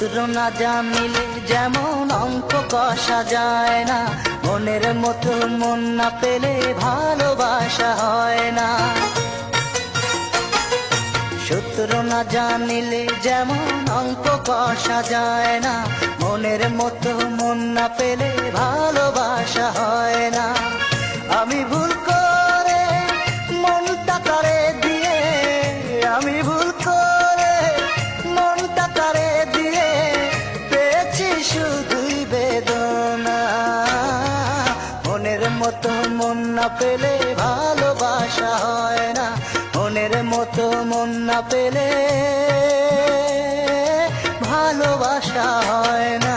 সূত্র না জানিলে যেমন অঙ্ক কষা যায় না, মনের মতো মন না পেলে ভালোবাসা হয় না। সূত্র না জানিলে যেমন অঙ্ক কষা যায় না, মনের মতো মন না পেলে ভালোবাসা হয় না। আমি ভুল করে মনটা তারে দিয়ে, আমি ভুল করে মনটা তারে দিয়ে পেয়েছি শুধুই বেদনা। মনের মতো মন না পেলে ভালোবাসা হয় না, মনের মতো মন না পেলে ভালোবাসা হয় না।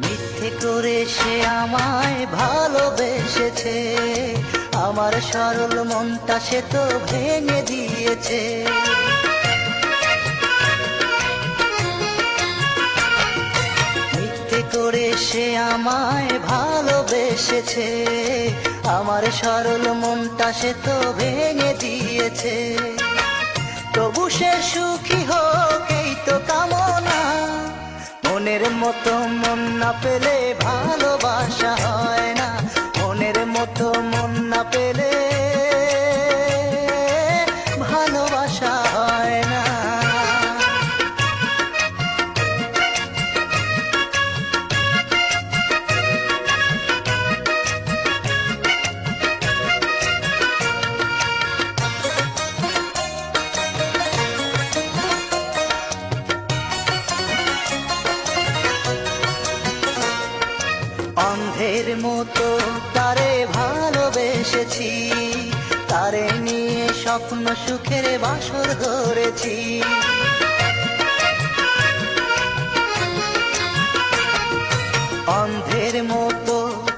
মিথ্যে করে সে আমায় ভালোবেসেছে, আমার সরল মনটা সে তো ভেঙে দিয়েছে। মিথ্যে করে সে আমায় ভালোবেসেছে, আমার সরল মনটা সে তো ভেঙে দিয়েছে। তবু সে সুখী হোক এই তো কামনা, মনের মতো মন না পেলে ভালোবাসা হয় না, মনের মতো মন না পেলে ভালোবাসা হয় না। অন্ধের মতো তারে ভালোবেসেছি, তারে নিয়ে স্বপ্ন সুখের বাসর ধরেছি। অন্ধের মতো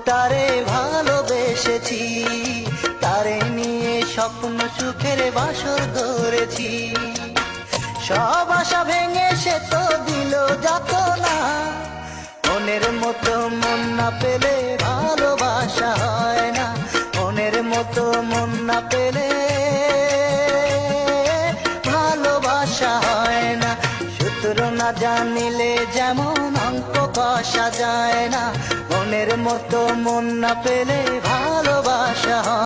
তারে ভালোবেসেছি, তারে নিয়ে স্বপ্ন সুখের বাসর ধরেছি। সব আশা ভেঙে সে তো দিল যাতনা, মনের মতো মন না পেলে ভালোবাসা হয় না, মনের মতো মন না পেলে ভালোবাসা হয় না। সূত্র না জানিলে যেমন অঙ্ক কষা যায় না, মনের মতো মন না পেলে ভালোবাসা হয়।